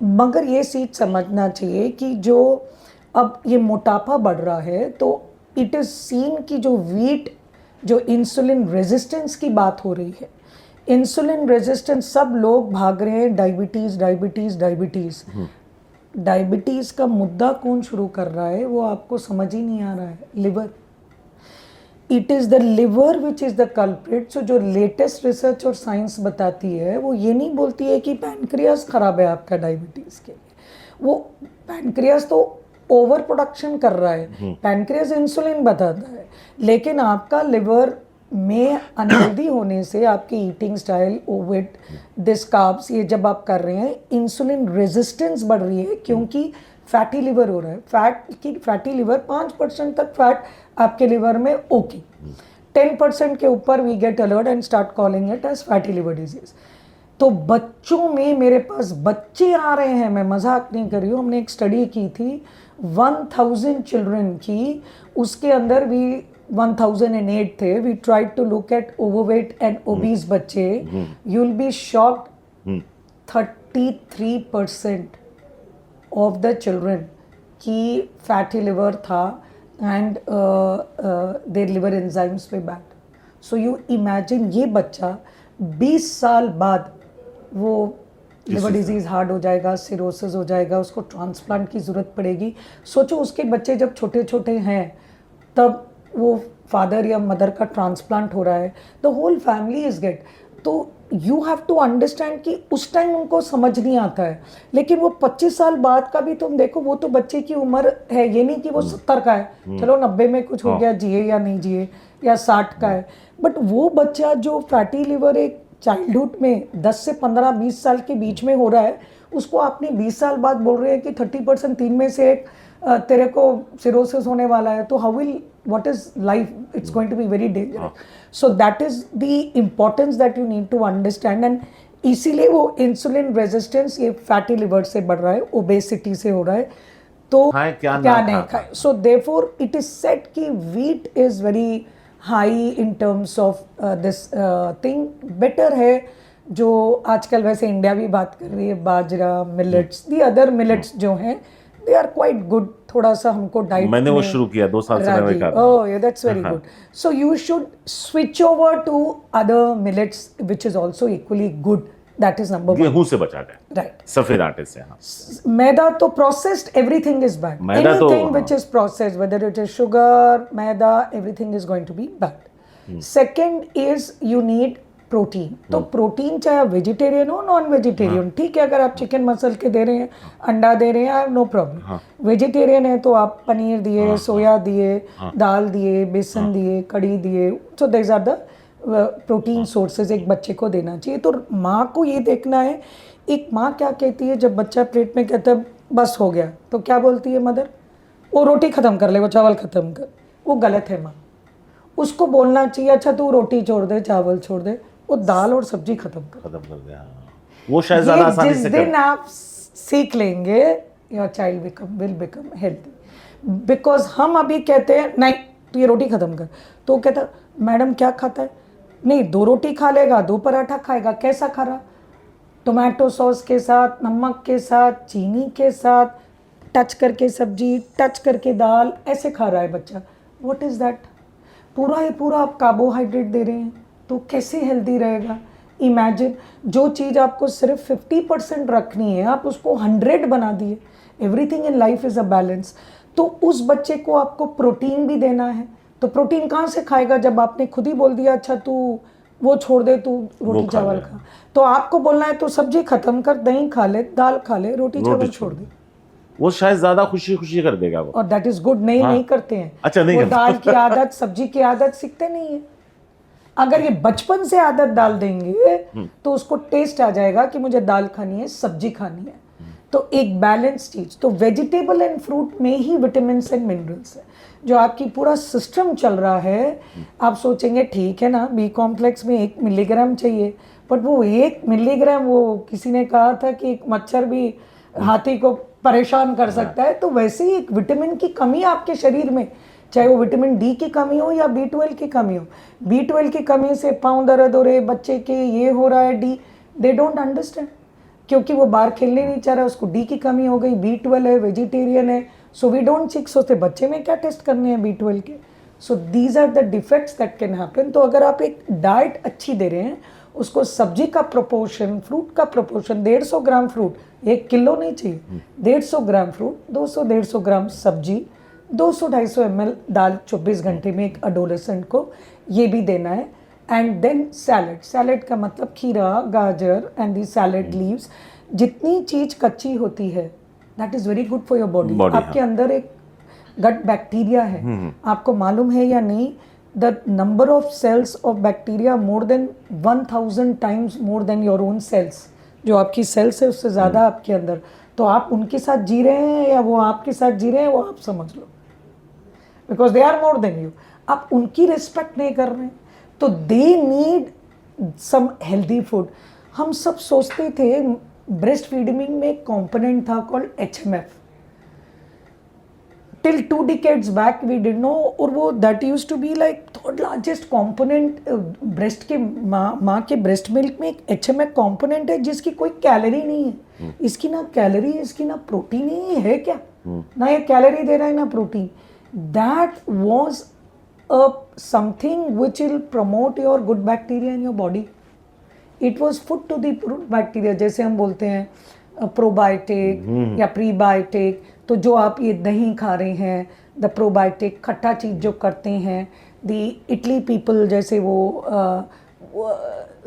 मगर ये चीज़ समझना चाहिए कि जो अब ये मोटापा बढ़ रहा है, तो इट इज़ सीन कि जो वीट, जो इंसुलिन रेजिस्टेंस की बात हो रही है, इंसुलिन रेजिस्टेंस, सब लोग भाग रहे हैं डायबिटीज़ डायबिटीज़ डायबिटीज़. डायबिटीज़ का मुद्दा कौन शुरू कर रहा है वो आपको समझ ही नहीं आ रहा है. Liver. It is the liver which is the culprit. So जो लेटेस्ट रिसर्च और साइंस बताती है वो ये नहीं बोलती है कि पैनक्रियास खराब है आपका डायबिटीज़ के लिए. वो पैनक्रियास तो ओवर प्रोडक्शन कर रहा है, पैनक्रियास इंसुलिन बताता है, लेकिन आपका लिवर में अनहेल्दी होने से आपकी eating style, Ovett, this carbs, ये जब आप कर रहे हैं, इंसुलिन रेजिस्टेंस बढ़ रही है क्योंकि फैटी लिवर हो रहा है. फैटी लिवर 5% तक फैट आपके लिवर में ओके. 10% के ऊपर we get alert and start calling it as fatty liver disease. तो बच्चों में मेरे पास बच्चे आ रहे हैं, मैं मजाक नहीं कर रही हूँ. हमने एक स्टडी की थी 1000 चिल्ड्रन की, उसके अंदर भी 1008 थे. We tried to look at overweight and obese बच्चे. You will be shocked, 33% of the children की फैटी लिवर था and their liver enzymes were bad. So you imagine, ये बच्चा 20 साल बाद वो लिवर डिजीज़ हार्ड हो जाएगा, सिरोसिस हो जाएगा, उसको ट्रांसप्लांट की ज़रूरत पड़ेगी. सोचो उसके बच्चे जब छोटे छोटे हैं तब वो फादर या मदर का ट्रांसप्लांट हो रहा है, the whole family is get. तो यू हैव टू अंडरस्टैंड कि उस टाइम उनको समझ नहीं आता है, लेकिन वो 25 साल बाद का भी तुम देखो, वो तो बच्चे की उम्र है, ये नहीं कि वो 70 का है, चलो 90 में कुछ हो गया, जिए या नहीं जिए, या 60 का है. बट वो बच्चा जो फैटी लिवर एक चाइल्डहुड में 10 से 15-20 साल के बीच में हो रहा है, उसको आपने 20 साल बाद बोल रहे हैं कि 30% 3 में से एक तेरे को सिरोसिस होने वाला है, तो how will, what is life, it's going to be very dangerous. So that is the importance that you need to understand. And इसीलिए वो इंसुलिन रेजिस्टेंस ये फैटी लिवर से बढ़ रहा है, ओबेसिटी से हो रहा है. तो खाएं क्या क्या ना नहीं खाए. So therefore it is said कि wheat is very high in terms of this thing. Better है जो आजकल वैसे इंडिया भी बात कर रही है, बाजरा, मिलेट्स, दी अदर मिलेट्स जो हैं दे आर क्वाइट गुड. थोड़ा सा हमको डाइट मैंने वो शुरू किया 2 साल से मैं खा रहा हूं. Oh, yeah, that's very good. So you should switch over to other millets, which is also equally good. That is number one. गेहूं से बचा जाए, Right. सफेद आटे से. हाँ, मैदा तो processed, everything is bad. मैदा तो, Anything which is processed, whether it is sugar, maida, everything is going to be bad. Second is you need protein. तो प्रोटीन चाहे आप वेजिटेरियन हो, नॉन वेजिटेरियन, ठीक है. अगर आप चिकन मसल के दे रहे हैं, अंडा दे रहे हैं, I have no problem. Vegetarian है तो आप पनीर दिए, सोया दिए, दाल दिए, बेसन दिए, कड़ी दिए. So there are the protein sources एक बच्चे को देना चाहिए. तो माँ को ये देखना है, एक माँ क्या कहती है जब बच्चा पेट में कहता है बस हो गया, तो क्या बोलती है मदर? वो रोटी ख़त्म कर ले, वो चावल ख़त्म कर. वो गलत है माँ. उसको बोलना चाहिए अच्छा तू रोटी छोड़ दे, चावल छोड़ दे, वो दाल और सब्जी खत्म कर दे. हाँ. वो शायद ज्यादा आसानी से जिस दिन आप सीख लेंगे, your child will become healthy. Because हम अभी कहते हैं नहीं तो ये रोटी खत्म कर, तो कहता मैडम क्या खाता है? नहीं 2 रोटी खा लेगा, 2 पराठा खाएगा. कैसा खा रहा? टोमेटो सॉस के साथ, नमक के साथ, चीनी के साथ, टच करके सब्जी, टच करके दाल, ऐसे खा रहा है बच्चा. What is that? पूरा ही पूरा आप कार्बोहाइड्रेट दे रहे हैं, तो कैसे हेल्दी रहेगा? इमेजिन जो चीज़ आपको सिर्फ 50% रखनी है, आप उसको 100 बना दिए. Everything in life is a balance. तो उस बच्चे को आपको प्रोटीन भी देना है. तो प्रोटीन कहाँ से खाएगा जब आपने खुद ही बोल दिया अच्छा तू वो छोड़ दे, तू रोटी चावल खा. तो आपको बोलना है तो सब्जी खत्म कर, दही खा ले, दाल खा ले, रोटी चावल छोड़ दे. वो शायद ज्यादा खुशी खुशी कर देगा वो. और दैट इज गुड. नहीं करते हैं. अच्छा, नहीं वो दाल की आदत, सब्जी की आदत सीखते नहीं है. अगर ये बचपन से आदत डाल देंगे तो उसको टेस्ट आ जाएगा कि मुझे दाल खानी है, सब्जी खानी है. तो एक बैलेंस चीज. तो वेजिटेबल एंड फ्रूट में ही विटामिन एंड मिनरल्स है. जो आपकी पूरा सिस्टम चल रहा है, आप सोचेंगे ठीक है ना, बी कॉम्प्लेक्स में 1 मिलीग्राम चाहिए, बट वो 1 मिलीग्राम, वो किसी ने कहा था कि एक मच्छर भी हाथी को परेशान कर सकता है. तो वैसे ही एक विटामिन की कमी आपके शरीर में, चाहे वो विटामिन डी की कमी हो या B12 की कमी हो. B12 की कमी से पाँव दर्द हो रहे बच्चे के, ये हो रहा है, डी, दे डोंट अंडरस्टैंड. क्योंकि वो बाहर खेलने नहीं चाह रहा, उसको डी की कमी हो गई, B12 है, वेजिटेरियन है, सो वी डोंट चेक. सोचते बच्चे में क्या टेस्ट करने हैं B12 के. So these are the defects that can happen. तो अगर आप एक डाइट अच्छी दे रहे हैं, उसको सब्जी का प्रोपोर्शन, फ्रूट का प्रोपोर्शन, 150 ग्राम फ्रूट, 1 किलो नहीं चाहिए, 150 ग्राम फ्रूट, 200-150 ग्राम सब्जी, 200-250 ml दाल 24 घंटे में एक अडोलेसेंट को, ये भी देना है. And then salad. सैलड का मतलब खीरा, गाजर एंड दी सैलड लीव्स. जितनी चीज़ कच्ची होती है that is very good for your body. आपके अंदर एक गट बैक्टीरिया है, आपको मालूम है या नहीं? The number of cells of bacteria more than 1000 times more than your own cells. जो आपकी सेल्स है उससे ज़्यादा आपके अंदर. तो आप उनके साथ जी रहे हैं या वो आपके साथ जी रहे हैं, वो आप समझ लो. Because they are more than you. आप उनकी रिस्पेक्ट नहीं कर रहे हैं, तो they need some healthy food. हम सब सोचते थे ब्रेस्ट फीडिंग में एक कॉम्पोनेंट था called HMF. Till 2 decades back we did know. और वो that used to be like third largest component. Breast के माँ के ब्रेस्ट मिल्क में एक HMF कॉम्पोनेंट है जिसकी कोई कैलोरी नहीं है. इसकी ना कैलोरी है, इसकी ना प्रोटीन है क्या? ना ये कैलोरी दे रहा है ना protein. That was something which will promote your good bacteria in your body. It was food to the good bacteria. जैसे हम बोलते हैं प्रोबायोटिक या प्रीबायोटिक. तो जो आप ये दही खा रहे हैं, द प्रोबायोटिक खट्टा चीज़ जो करते हैं, द इटली पीपल जैसे वो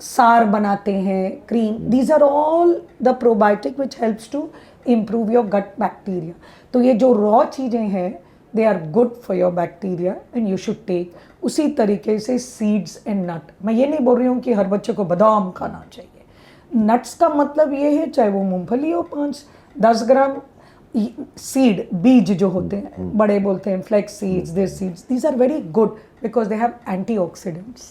सार बनाते हैं, cream, these are all the probiotic which helps to improve your gut bacteria. तो ये जो रॉ चीज़ें हैं they are good for your bacteria and you should take. उसी तरीके से सीड्स एंड नट. मैं ये नहीं बोल रही हूँ कि हर बच्चे को बादाम खाना चाहिए. नट्स का मतलब ये है चाहे वो मूंगफली हो 5-10 ग्राम, सीड, बीज जो होते हैं, बड़े बोलते हैं flax seeds, this seeds, these are very good because they have antioxidants.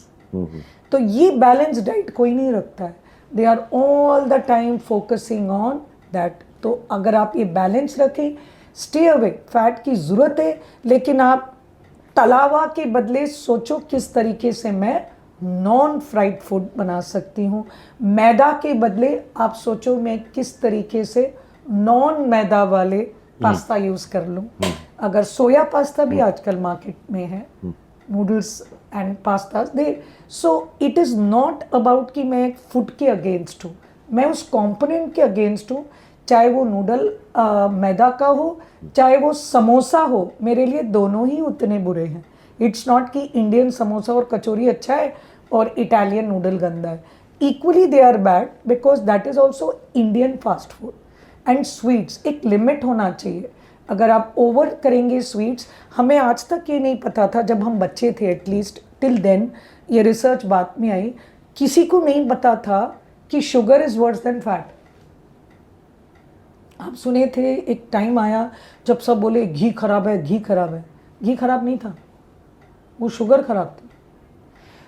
तो ये बैलेंस डाइट कोई नहीं रखता है, they are all the time focusing on that. तो अगर आप ये बैलेंस रखें, स्टे अवे, फैट की ज़रूरत है, लेकिन आप तलावा के बदले सोचो किस तरीके से मैं नॉन फ्राइड फूड बना सकती हूँ। मैदा के बदले आप सोचो मैं किस तरीके से नॉन मैदा वाले पास्ता यूज़ कर लूँ। अगर सोया पास्ता भी आजकल मार्केट में है, noodles and pasta they, so it is not about कि मैं एक फूड के अगेंस्ट हूँ, मैं उस कंपोनेंट के अगेंस्ट हूँ, चाहे वो नूडल मैदा का हो, चाहे वो समोसा हो, मेरे लिए दोनों ही उतने बुरे हैं। इट्स नॉट कि इंडियन समोसा और कचौरी अच्छा है और इटालियन नूडल गंदा है, equally they are bad because that is also Indian fast food. And sweets, एक लिमिट होना चाहिए, अगर आप ओवर करेंगे स्वीट्स, हमें आज तक ये नहीं पता था जब हम बच्चे थे, एटलीस्ट टिल देन ये रिसर्च बाद में आई, किसी को नहीं पता था कि sugar is worse than fat. आप सुने थे एक टाइम आया जब सब बोले घी खराब है, घी खराब है, घी खराब नहीं था, वो शुगर खराब थी।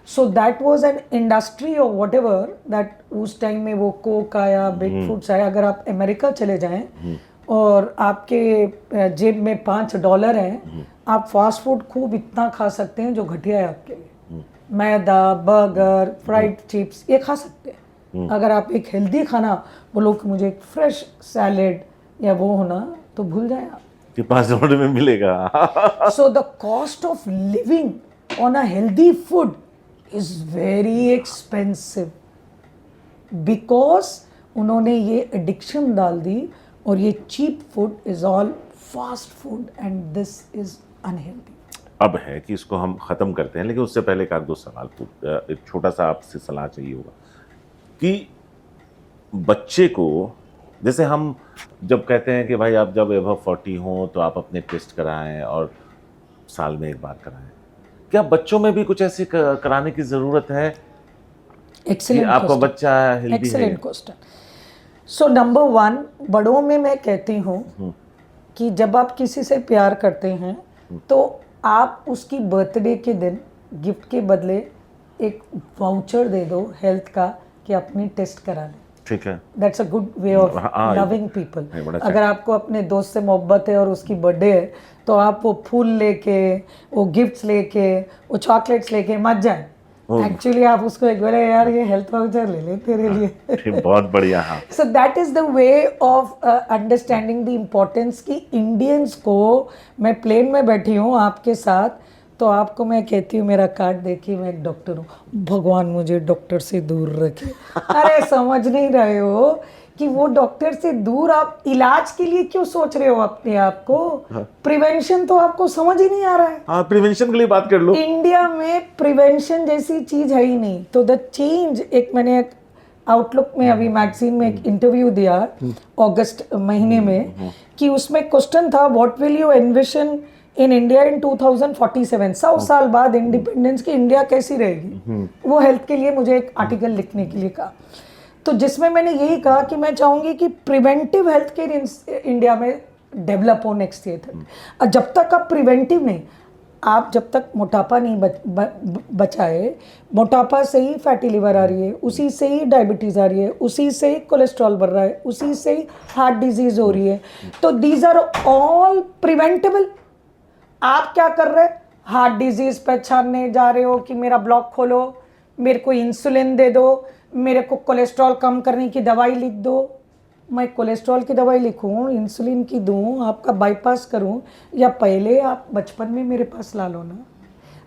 So that was an industry और वट एवर दैट, उस टाइम में वो कोक आया, बिग फूड्स आया। अगर आप अमेरिका चले जाएं और आपके जेब में $5 हैं, आप फास्ट फूड खूब इतना खा सकते हैं जो घटिया है आपके लिए, मैदा, बर्गर, फ्राइड चिप्स, ये खा सकते हैं। अगर आप एक हेल्दी खाना बोलो कि मुझे एक फ्रेश सैलेड या वो होना, तो भूल जाए आप कि $5 में मिलेगा। So the cost of living on a healthy food is very expensive because उन्होंने ये एडिक्शन डाल दी, और ये cheap food is all fast food and this is unhealthy. अब है कि इसको हम ख़त्म करते हैं, लेकिन उससे पहले एक आध दो सवाल एक छोटा सा आपसे सलाह चाहिए होगा कि बच्चे को, जैसे हम जब कहते हैं कि भाई आप जब एबव 40 हो तो आप अपने टेस्ट कराएं और साल में एक बार कराएं, क्या बच्चों में भी कुछ ऐसे कराने की ज़रूरत है कि आपका बच्चा हेल्दी है? Excellent question. सो नंबर 1, बड़ों में मैं कहती हूँ कि जब आप किसी से प्यार करते हैं तो आप उसकी बर्थडे के दिन गिफ्ट के बदले एक वाउचर दे दो हेल्थ का कि अपनी टेस्ट करा लें। ठीक है, that's a good way of loving people. अगर आपको अपने दोस्त से मोहब्बत है और उसकी बर्थडे है, तो आप वो फूल लेके, वो गिफ्ट्स लेके, वो चॉकलेट्स लेके मत जाए। एक्चुअली आप उसको एक बोले यार ये हेल्थ वाउचर ले ले तेरे लिए। बहुत बढ़िया। हाँ, सो that is the way of understanding the importance कि इंडियंस को, मैं प्लेन में बैठी हूँ आपके साथ, तो आपको मैं कहती हूँ मेरा कार्ड देखिए, मैं एक डॉक्टर हूँ, भगवान मुझे डॉक्टर से दूर रखे। अरे समझ नहीं रहे हो कि वो डॉक्टर से दूर आप इलाज के लिए क्यों सोच रहे हो अपने आप को? प्रिवेंशन तो आपको समझ ही नहीं आ रहा है। हाँ, प्रिवेंशन के लिए बात कर लो। इंडिया में प्रिवेंशन जैसी चीज है ही नहीं। तो द चेंज, एक मैंने एक आउटलुक में अभी मैगजीन में एक इंटरव्यू दिया अगस्त महीने में, कि उसमें क्वेश्चन था what will you envision in India in 2047, 100 साल बाद इंडिपेंडेंस की इंडिया कैसी रहेगी। वो हेल्थ के लिए मुझे एक आर्टिकल लिखने के लिए कहा, तो जिसमें मैंने यही कहा कि मैं चाहूँगी कि प्रिवेंटिव हेल्थ केयर इंडिया में डेवलप हो नेक्स्ट ईयर तक। जब तक आप प्रिवेंटिव नहीं, आप जब तक मोटापा नहीं बचाए, मोटापा से ही फैटी लिवर आ रही है, उसी से ही डायबिटीज़ आ रही है, उसी से ही कोलेस्ट्रॉल बढ़ रहा है, उसी से ही हार्ट डिजीज़ हो रही है। तो दीज आर ऑल प्रिवेंटेबल। आप क्या कर रहे हैं? हार्ट डिजीज़ पहचानने जा रहे हो कि मेरा ब्लॉक खोलो, मेरे को इंसुलिन दे दो, मेरे को कोलेस्ट्रॉल कम करने की दवाई लिख दो। मैं कोलेस्ट्रॉल की दवाई लिखूं, इंसुलिन की दूं, आपका बाईपास करूं, या पहले आप बचपन में मेरे पास ला लो ना।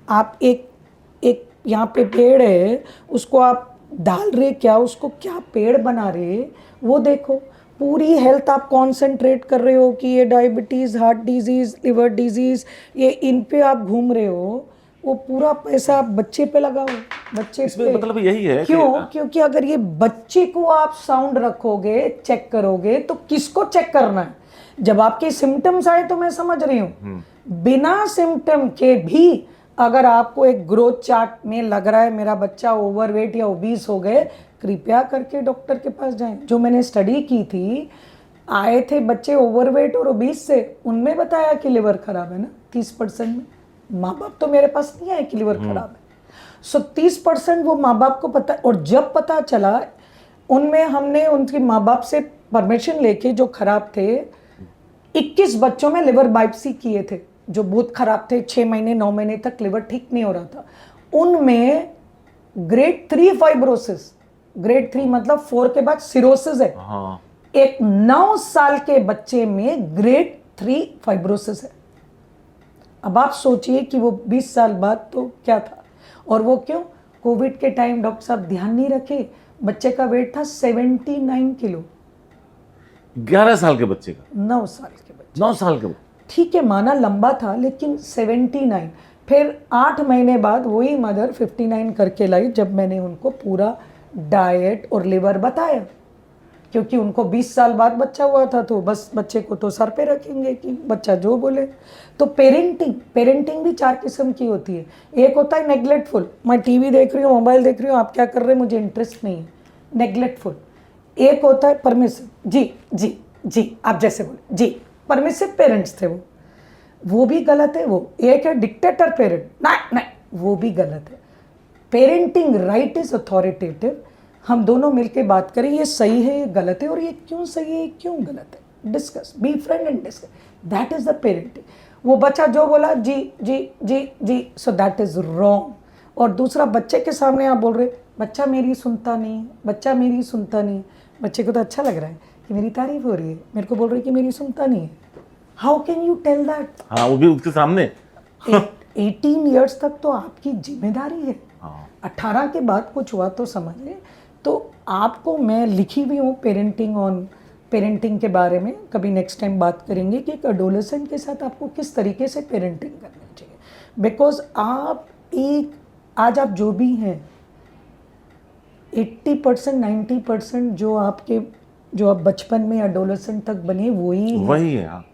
आप एक यहाँ पे पेड़ है, उसको आप डाल रहे क्या, उसको क्या पेड़ बना रहे वो देखो। पूरी हेल्थ आप कॉन्सेंट्रेट कर रहे हो कि ये diabetes, heart disease, liver disease, ये इन पे आप घूम रहे हो। वो पूरा पैसा आप बच्चे पे लगाओ, बच्चे पे। मतलब यही है क्यों? क्योंकि अगर ये बच्चे को आप साउंड रखोगे, चेक करोगे, तो किसको चेक करना है? जब आपके सिम्टम्स आए तो मैं समझ रही हूँ, बिना सिम्टम के भी अगर आपको एक ग्रोथ चार्ट में लग रहा है मेरा बच्चा ओवरवेट या ओबीस हो गए, कृपया करके डॉक्टर के पास जाएं। जो मैंने स्टडी की थी, आए थे बच्चे ओवरवेट और ओबीस से, उनमें बताया कि लिवर खराब है ना 30% में। माँ बाप तो मेरे पास नहीं आए कि लिवर खराब है। सो 30% वो माँ बाप को पता, और जब पता चला उनमें हमने उनके माँ बाप से परमिशन लेके, जो खराब थे 21 बच्चों में लिवर बायोप्सी किए थे जो बहुत खराब थे, 6 महीने 9 महीने तक लिवर ठीक नहीं हो रहा था, उनमें ग्रेड 3 फाइब्रोसिस, ग्रेड 3 मतलब 4 के बाद सिरोसिस है। हाँ, एक 9 साल के बच्चे में ग्रेड 3 फाइब्रोसिस है। अब आप सोचिए कि वो 20 साल बाद तो क्या था, और वो क्यों? कोविड के टाइम डॉक्टर साहब ध्यान नहीं रखे, बच्चे का वेट था 79 किलो, 11 साल के बच्चे का, 9 साल के बच्चे। 9 साल के बच्चे। ठीक है, माना लंबा था, लेकिन 79। फिर 8 महीने बाद वही मदर 59 करके लाई, जब मैंने उनको पूरा डाइट और लिवर बताया, क्योंकि उनको 20 साल बाद बच्चा हुआ था, तो बस बच्चे को तो सर पे रखेंगे कि बच्चा जो बोले। तो पेरेंटिंग भी 4 किस्म की होती है। एक होता है नेग्लेक्टफुल, मैं टीवी देख रही हूँ, मोबाइल देख रही हूँ, आप क्या कर रहे हैं मुझे इंटरेस्ट नहीं है, नेग्लेक्टफुल। एक होता है परमिसिव, जी जी जी आप जैसे बोले जी, परमिसिव पेरेंट्स थे वो भी गलत है। वो एक है डिक्टेटर पेरेंट, नहीं नहीं वो भी गलत है। पेरेंटिंग राइट इज अथॉरिटेटिव, हम दोनों मिलके बात करें ये सही है ये गलत है, और ये क्यों सही है ये क्यों गलत है, discuss, be friend and discuss, that is the parenting. वो बच्चा जो बोला जी जी जी जी, सो दैट इज रॉन्ग। और दूसरा, बच्चे के सामने आप बोल रहे बच्चा मेरी सुनता नहीं, बच्चा मेरी सुनता नहीं, बच्चे को तो अच्छा लग रहा है कि मेरी तारीफ हो रही है, मेरे को बोल रही है कि मेरी सुनता नहीं है। How can you tell that? हाँ, वो भी उसके सामने। 18 ईयर्स तक तो आपकी जिम्मेदारी है। हाँ, 18 के बाद कुछ हुआ तो समझिए। तो आपको मैं लिखी हुई हूँ पेरेंटिंग के बारे में, कभी नेक्स्ट टाइम बात करेंगे कि एक एडोलेसेंट के साथ आपको किस तरीके से पेरेंटिंग करनी चाहिए। बिकॉज आज आप जो भी हैं 80% 90% जो आप बचपन में एडोलेसेंट तक बने वही है। हाँ।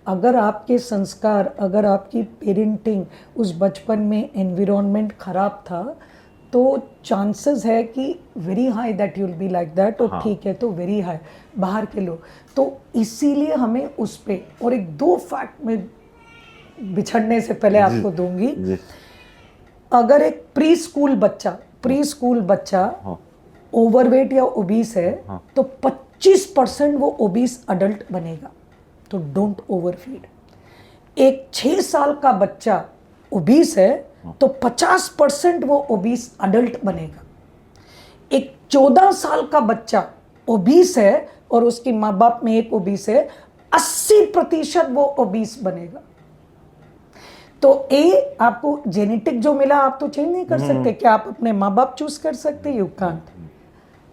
अगर आपके संस्कार, अगर आपकी पेरेंटिंग, उस बचपन में एनवायरनमेंट खराब था, तो चांसेस है कि very high that you will be like that. और ठीक है, तो वेरी हाई बाहर के लोग, तो इसीलिए हमें उस पे, और एक 2 फैक्ट में बिछड़ने से पहले आपको दूंगी। अगर एक प्री स्कूल बच्चा ओवरवेट या ओबीस है, तो 25% वो ओबीस अडल्ट बनेगा, तो डोंट ओवरफीड। एक 6 साल का बच्चा ओबीस है, तो 50% वो ओबीस अडल्ट बनेगा। एक 14 साल का बच्चा ओबीस है और उसकी माँ बाप में एक ओबीस है, 80% वो ओबीस बनेगा। तो आपको जेनेटिक जो मिला आप तो चेंज नहीं कर सकते। क्या आप अपने माँ बाप चूज कर सकते? यू कांट,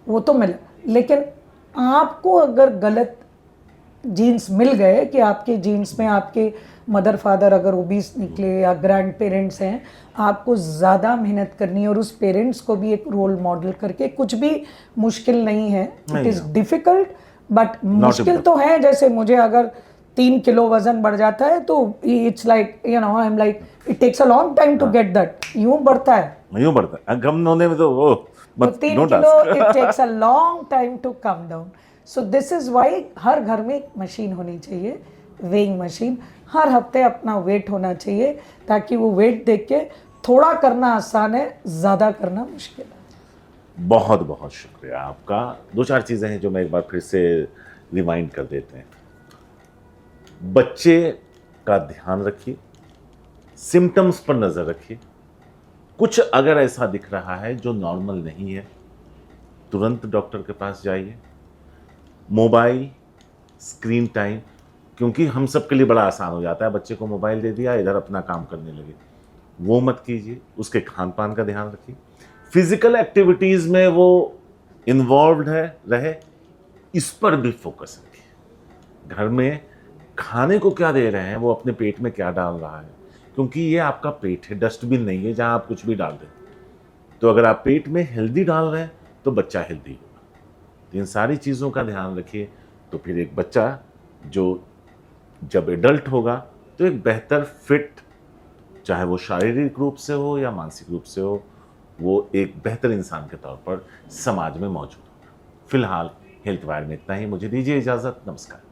वो तो मिला। लेकिन आपको अगर गलत जीन्स मिल गए, कि आपके जीन्स में आपके मदर फादर अगर ओबीस निकले या ग्रैंड पेरेंट्स हैं, आपको ज़्यादा मेहनत करनी है, और उस पेरेंट्स को भी एक रोल मॉडल करके, कुछ भी मुश्किल नहीं है, इट इज़ डिफ़िकल्ट बट मुश्किल तो है। जैसे मुझे अगर 3 किलो वजन बढ़ जाता है तो it's like I am like it takes a long time to get that. यूँ बढ़ता है कम होने में तो वो 3 kilo it takes a long time to come down. So this is why हर घर में एक मशीन होनी चाहिए, वेइंग मशीन। हर हफ्ते अपना वेट होना चाहिए, ताकि वो वेट देख के थोड़ा करना आसान है, ज़्यादा करना मुश्किल है। बहुत बहुत शुक्रिया आपका। 2-4 चीज़ें हैं जो मैं एक बार फिर से रिमाइंड कर देते हैं। बच्चे का ध्यान रखिए, सिम्टम्स पर नज़र रखिए। कुछ अगर ऐसा दिख रहा है जो नॉर्मल नहीं है, तुरंत डॉक्टर के पास जाइए। मोबाइल स्क्रीन टाइम, क्योंकि हम सब के लिए बड़ा आसान हो जाता है, बच्चे को मोबाइल दे दिया, इधर अपना काम करने लगे, वो मत कीजिए। उसके खान पान का ध्यान रखिए। फिजिकल एक्टिविटीज़ में वो इन्वॉल्व रहे, इस पर भी फोकस रखिए। घर में खाने को क्या दे रहे हैं, वो अपने पेट में क्या डाल रहा है, क्योंकि ये आपका पेट है, डस्टबिन नहीं है जहाँ आप कुछ भी डाल दें। तो अगर आप पेट में हेल्दी डाल रहे हैं तो बच्चा हेल्दी होगा। तो इन सारी चीज़ों का ध्यान रखिए, तो फिर एक बच्चा जो जब एडल्ट होगा तो एक बेहतर फिट, चाहे वो शारीरिक रूप से हो या मानसिक रूप से हो, वो एक बेहतर इंसान के तौर पर समाज में मौजूद होगा। फिलहाल हेल्थ वायर में इतना ही, मुझे दीजिए इजाज़त, नमस्कार।